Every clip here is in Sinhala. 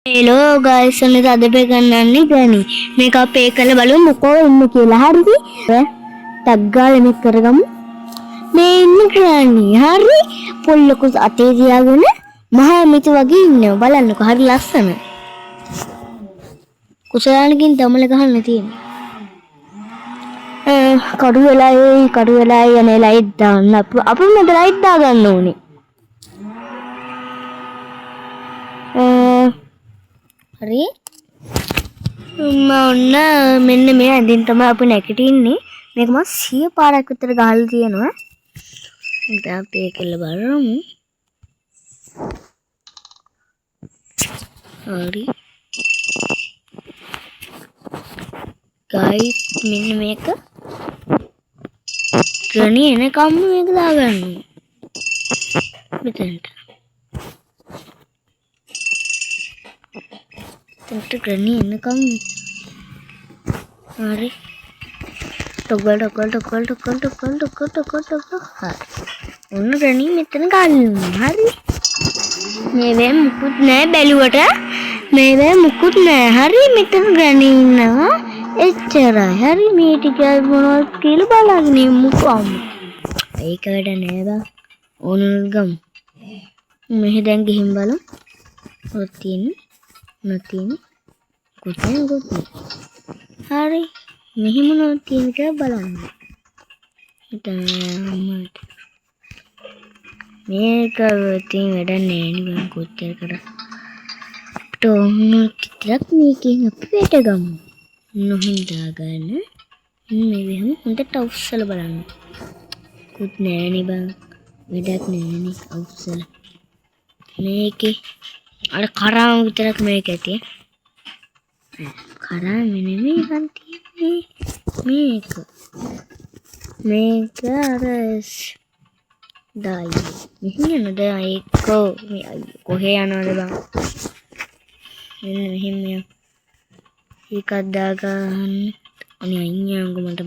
हेलो गाइस सुनिए අද පෙන්නන්නේ ගනි මේක අපේ කළ බලමු මොකෝ ඉන්නේ කියලා හරිද ටක් ගාලා මේක කරගමු මේ ඉන්නේ ගනි හරි පොල්ලක අතේ තියාගෙන මහා මිතු වගේ ඉන්නවා බලන්නකෝ හරි ලස්සන කුසලානකින් දමල ගහන්න තියෙන්නේ කඩු වෙලා යන්නේ ලයිට් දාන්න අපි මට ලයිට් දා ගන්න ඕනේ හරි ඔන්න මෙන්න මේ ඇඳින් තමයි අපි නැගිටින්නේ මේක මම 100 පාරක් විතර ගහලා තියෙනවා දැන් අපි ඒක බලමු හරි ගයිස් මෙන්න මේක ගණි එනකම් මේක දාගන්න මෙතනට Tentu granny enakam hari toggle hari onnu granny metana gallanu hari mewe mukut naha beluwata mewe mukut naha hari metana granny innawa echcharai hari me tika monawa kiyala balagene mukam ඒක වැඩ නෑ බා ඕනනම් ගමු මෙහෙ දැන් ගිහින් බලමු ඔය තියෙන්නේ Nothing. Good. Hari, mehi mono tin ke balan. Meka tin weda ne ni bang kutter kara. To no kitrak making apete gam. No hinda gana. Maybe hum unta tawsal balan. Good ne ni bang. Wedak ne ni tawsal. Meke අර කරාම විතරක් මේක ඇති කරාම නෙමෙයි ගන්න තියෙන්නේ මේක අර දායි මෙහෙම නේද ඒක කොහේ යනවද බං මෙන්න මෙහෙම එකක් දාගන්න අනේ අයියංග මට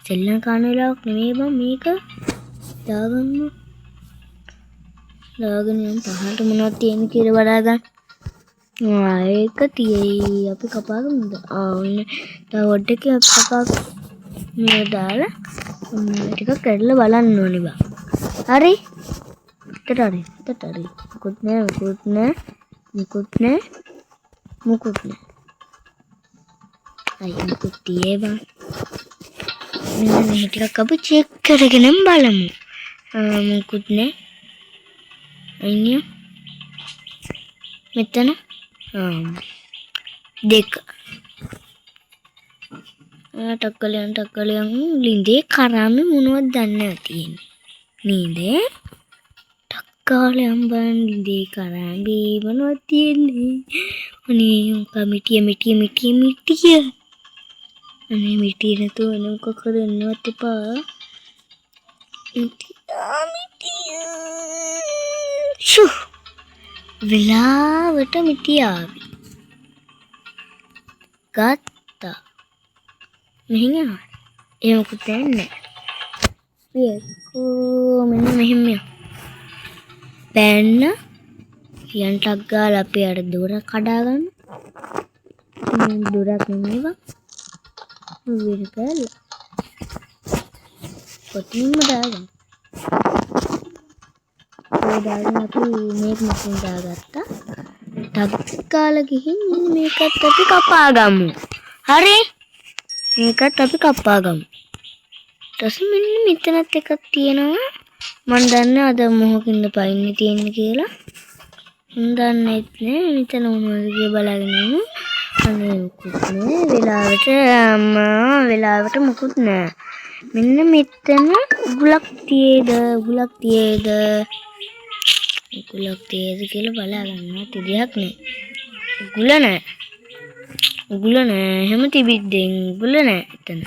සෙල්ලම් කරන වෙලාවක් නෙමෙයි බං මේක දාගන්න දාගෙන යන්න පහට මොනවද තියෙන්නේ කියලා බලලා ගන්න. ඒක තියෙයි අපි කපාගමුද? ඔන්න තව ඔඩ්ඩක අපි කපාගමු. මේ දාලා ටිකක් කරලා බලන්න ඕනේ බා. හරි? හරි. මුකුත් නෑ. අය මුකුත් තියේ බා. මේ ටිකක් අපි චෙක් කරගෙන බලමු. මුකුත් නෑ. Ini metana dek takkaliyan linde karame මොනවද දන්නේ නැතිනේ නේද takkaliyan බන් linde karame මොනවද තියෙන්නේ අනේ මිටිය අනේ මිටිය නතු මොකක් කරන්නවත් එපා මිටිය Shoo! Velawata mitiyavi. Gatta. Mehin yawa. එහෙම මොකුත් නැහැ. මෙන්න මෙහෙම පෑන්න යන් ටක් ගාලා අපි අර දොර කඩා ගන්න. දොරක් නෙමෙයිවා. වෙන කෑල්ල. කොටින්ම දාගන්න. දාගෙන අපි මේක මතින් දාගත්තා. ටක් ගාලා ගිහින් මේකත් අපි කපා ගමු. හරි? මේකත් අපි කපා ගමු. ඊට මෙන්න මෙතනත් එකක් තියෙනවා. මම දන්නේ අද මොහොකින්ද පයින්නේ තියෙන්නේ කියලා. මම දන්නේ නැහැ මෙතන මොනවද කියලා බලාගෙන ඉමු. අනේ මොකුත් නෑ. වෙලාවට මොකුත් නෑ. මෙන්න මෙතන උගුලක් තියේද කියලා බලා ගන්නවා තිරියක් නෑ උගුල නෑ එහෙම තිබිද්දෙන් උගුල නෑ එතන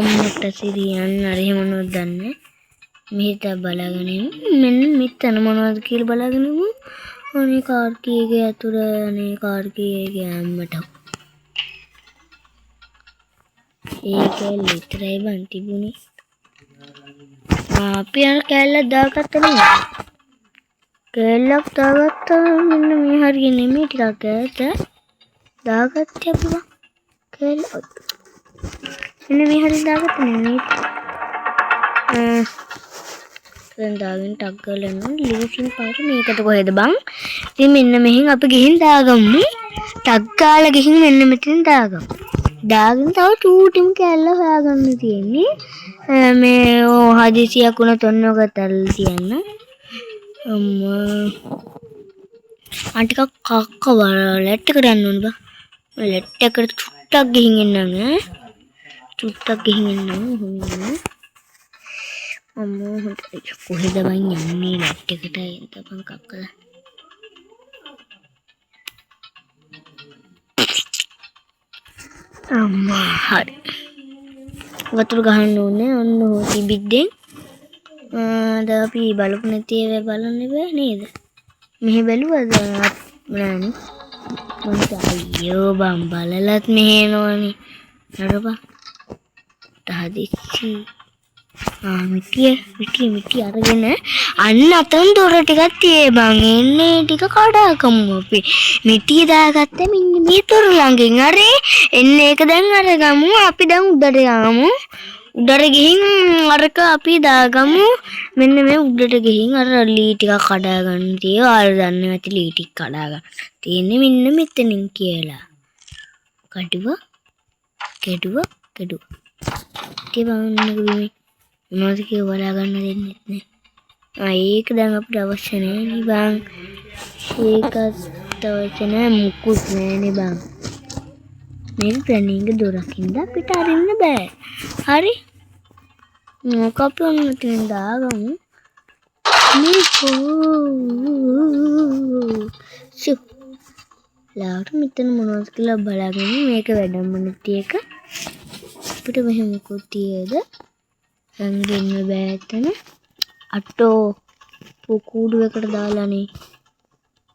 මට සිරියන් අර එහෙම මොනවද දන්නේ මෙහෙට බලාගෙන මෙන්න මෙතන මොනවද කියලා බලාගෙන අනේ කාර් කීගේ අතුර අනේ කාර් කීගේ අම්මට ඒක ලිතරයි බන් තිබුණේ අපි අර කැල්ල දාගත්තා නේ කෙල්ලක් දාගත්තා මෙන්න මේ හරිය නෙමෙයි ටිකක් ඈත දාගත්තේ අපි බං කෙල්ල මෙන්න මේ හරිය දාගත්ත නෙමෙයි දැන් දාගෙන ටක් ගාලා යනවා ලීසින් පාර මේකට කොහෙද බං ඉතින් මෙන්න මෙහෙන් අපි ගිහින් දාගමු ටක් ගාලා ගිහින් මෙන්න මෙතෙන් දාගමු දාගෙන තව චූටිම කැල්ල හොයාගන්න තියෙන්නේ මේ හදිසියක් වුණත් ඔන්න ඔක තල්ල තියන්න අම්මා ටිකක් කක්ක ලැට් එකට යන්න ඕන බා ලැට් එකට චුට්ටක් ගිහින් එන්නම් චුට්ටක් ගිහින් එන්නම් හොඳයි අම්මෝ හොඳයි කොහෙද බං යන්නේ ලැට් එකට එතපන් කක්කලා අම්මා හරි වතුර ගහන්න ඕනේ ඔන්න හොති බිද්දෙන් දැන් අපි බලපු නැති ඒවා බලන්න බෑ නේද මෙහෙ බැලුවද නෑනේ මම අයියෝ බම් බලලත් මෙහෙනවනේ නරපා තහදිස්සි මිටි අරගෙන අන්න අතන් දොර ටිකක් තියේ බං එන්නේ ටික කඩාකමු අපි මිටි දාගත්ත මෙන්න මේ දොර ළඟින් අරේ එන්න ඒක දැන් අරගමු අපි දැන් උඩට යමු උඩට ගිහින් අරක අපි දාගමු මෙන්න මේ උඩට ගිහින් අර ලී ටිකක් කඩා ගන්න තියෙනවා ආයෙ දන්නේ නැති ලී ටික කඩා ගන්න තියෙන්නේ මෙන්න මෙතනින් කියලා කඩුවා ඉතින් බලන්නකෝ මොනවද කියලා බලා ගන්න දෙන්නෙත් නෑ ඒක දැන් අපිට අවශ්‍ය නෑ නේ බං ඒකත් අවශ්‍ය නෑ මුකුත් නෑනේ බං මේක ප්‍රණීගේ දොරකින්ද අපිට අරින්න බෑ හරි මොකක් අපි ඔන්න මෙතන දාගමු ෂු ලාට මෙතන මොනවද කියලා බලාගෙන මේක වැඩම නැති එක අපිට මෙහෙම මොකක් තියේද හංගෙන්න බෑ එතන අටෝ කූඩුවකට දාලානේ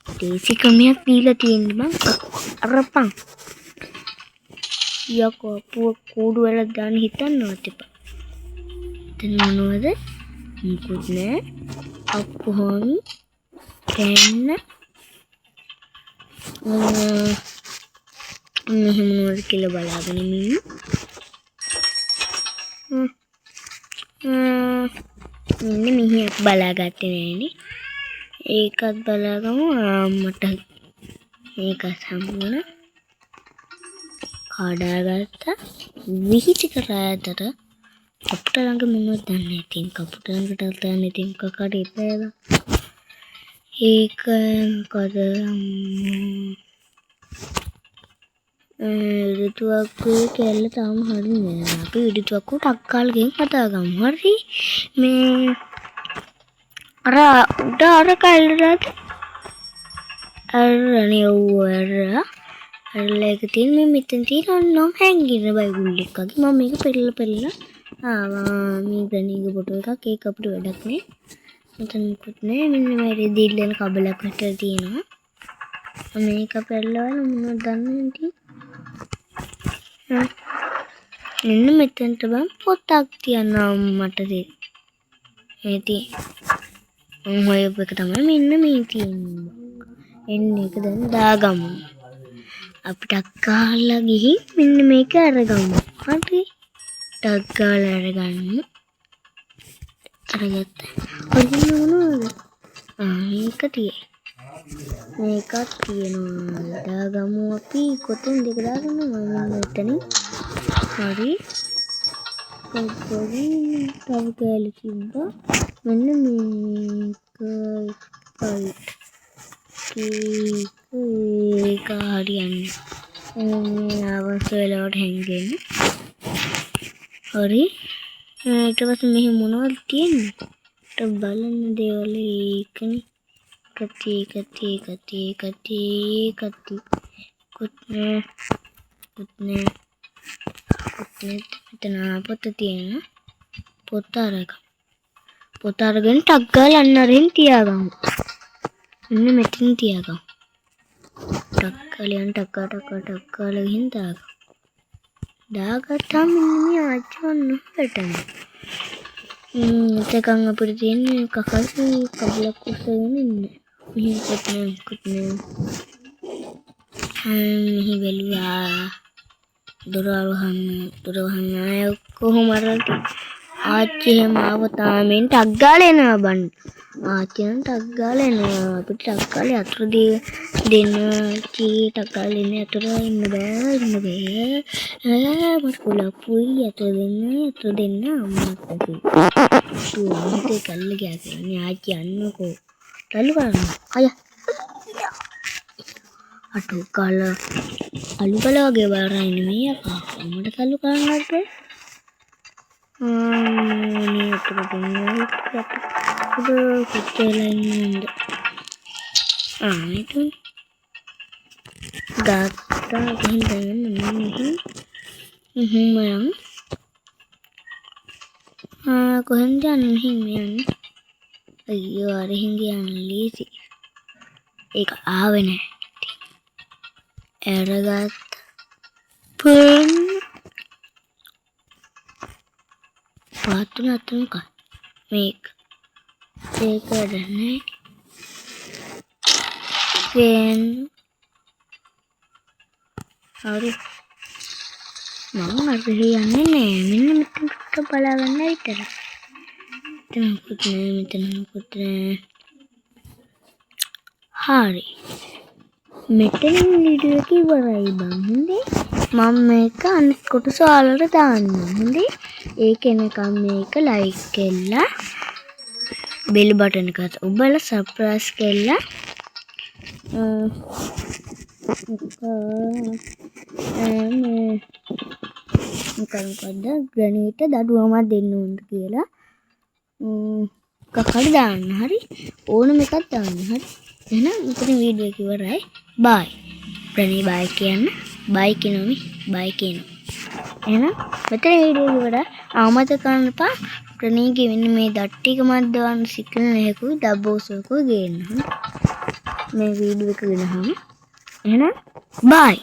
දේසි ක්‍රමයක් දීලා තියෙන්නේ බං අරපන් යකෝ කූඩු වල දාන්න හිතන්නවත් එපා එතන මොනවද මුකුත් නෑ අප්පුහොන් කෑන්න මෙහෙම මොනවද කියලා බලාගෙන ඉන්න මෙන්න මෙහි බලාගත්තේ නෑනේ ඒකත් බලාගමු මට මේක සම්මුණ කඩාගත්තා විහිටි කරාතට අපිට ළඟ මොනවද දන්නේ ඉතින් අපිට ළඟට තන්නේ ඉතින් කකට ඉපෑලා ඒක මොකද ඉරිතුවක්කුවේ කැල්ල තාම හරිනේ නෑ අපි ඉරිතුවක්කුව ටක් කාලා ගෙන් හදාගමු හරි මේ අර උඩ අර කැල්ලට අරනේ ඔව් අරලා එක තියෙන මේ මෙතන තියෙන නම් හැංගින බයිබුල් එකක් වගේ මම මේක පෙරලා ආවා මේ ප්‍රණීග ෆොටෝ එකක් ඒක අපිට වැඩක් නෑ මෙතන මුකුත් නෑ මෙන්න මේ රෙදිල්ලන කබලක් විතර තියෙනවා මේක පෙරලා මොනවද දන්නේ නැති මෙන්න මෙතනට බං පොතක් තියනවා මට ඒති ඔය එක තමයි මෙන්න මේ තියෙන්නේ එන්න එක දැන් දාගමු අපිට අක්කාලා ගිහින් මෙන්න මේක අරගමු හරි ටක් ගාලා අරගන්න අරගත්ත ඔරිජිනල් මොනවද මේක තියෙයි මේකත් තියෙනවා දාගමු අපි කොතෙන් දෙක දාගමු මම මෙතනින් හරි පොඩි තව කැලේ තිබ්බා මෙන්න මේක හරියන්නේ අවශ්‍ය වෙලාවට හැංගෙන්න හරි ඊට පස්සේ මෙහි මොනවද තියෙන්නේ බලන්න දේවල් ඒකනේ කති කුත්නේ මෙතන පොත තියෙනවා පොත අරගෙන ටක් ගාලා අන්න අරින් තියාගමු මෙන්න මෙතන තියාගමු ටක් ගාලා ගිහින් දාගත්තාම මේ ආච්චිවන්න වැටෙන එතකන් අපිට තියෙන්නේ කකල්සි කබලක් උස්සගෙන ඉන්න මෙහි බැලුවා දොර වහන්න අය කොහොම අර ආච්චි එහෙම ආව තාමෙන් ටක් ගාලා එනවා බන් ආච්චි නම් ටක් ගාලා එනවා අපිට ටක් ගාලා අතුරු දෙන්න චී ටක් ගාලා ඉන්නේ අතුරු ඉන්න බෑ මට කුලප්පුයි අතුරු දෙන්න අම්මත් ඇති කල්ල ගියා කියන්නේ ආච්චි යන්නකෝ තල්ලු කරන්න අයියා අටු කල අලු කල වගේ බලරයින මේ අකා කොහොමද තල්ලු කරන්නද නේ අතට දෙන්න පුතේලා ඉන්නද මේක ගත්තා ගිහින් දැන් මම කොහෙන්ද යන්නේ අයියෝ අර හින්ගේ යන්නේ ලීසි ඒක ආවේ නැහැ Eragat pun waktu natun kan make take a night then sorry mama ngasih yang ini minta balawan later tenang putne hari මෙතන වීඩියෝ එක ඉවරයි බං හොඳේ මම මේක අනිත් කොටස ඔයාලට දාන්නම් හොඳේ ඒක එනකම් මේක ලයික් කරලා බෙල් බටන් එකත් ඔබලා සබ්ස්ක්‍රයිබ් කරලා මොකද ග්‍රැනීට දඩුවමක් දෙන්න ඕන කියලා කකඩ දාන්න හරි ඕනම එකක් දාන්න හරි එහෙනම් මෙතන වීඩියෝ එක ඉවරයි බයි ප්‍රණී බයි කියන්න බයි කියනෝමි බයි කියනවා එහෙනම් මෙතන වීඩියෝ එක ඉවරයි ආමත කරන්න එපා ප්‍රණීගේ වෙන්න මේ දත් ටික මත් දාන්න සිකන එකකුයි ඩබ්බෝසකුයි ගේන්න මේ වීඩියෝ එක ගෙනහම එහෙනම් බයි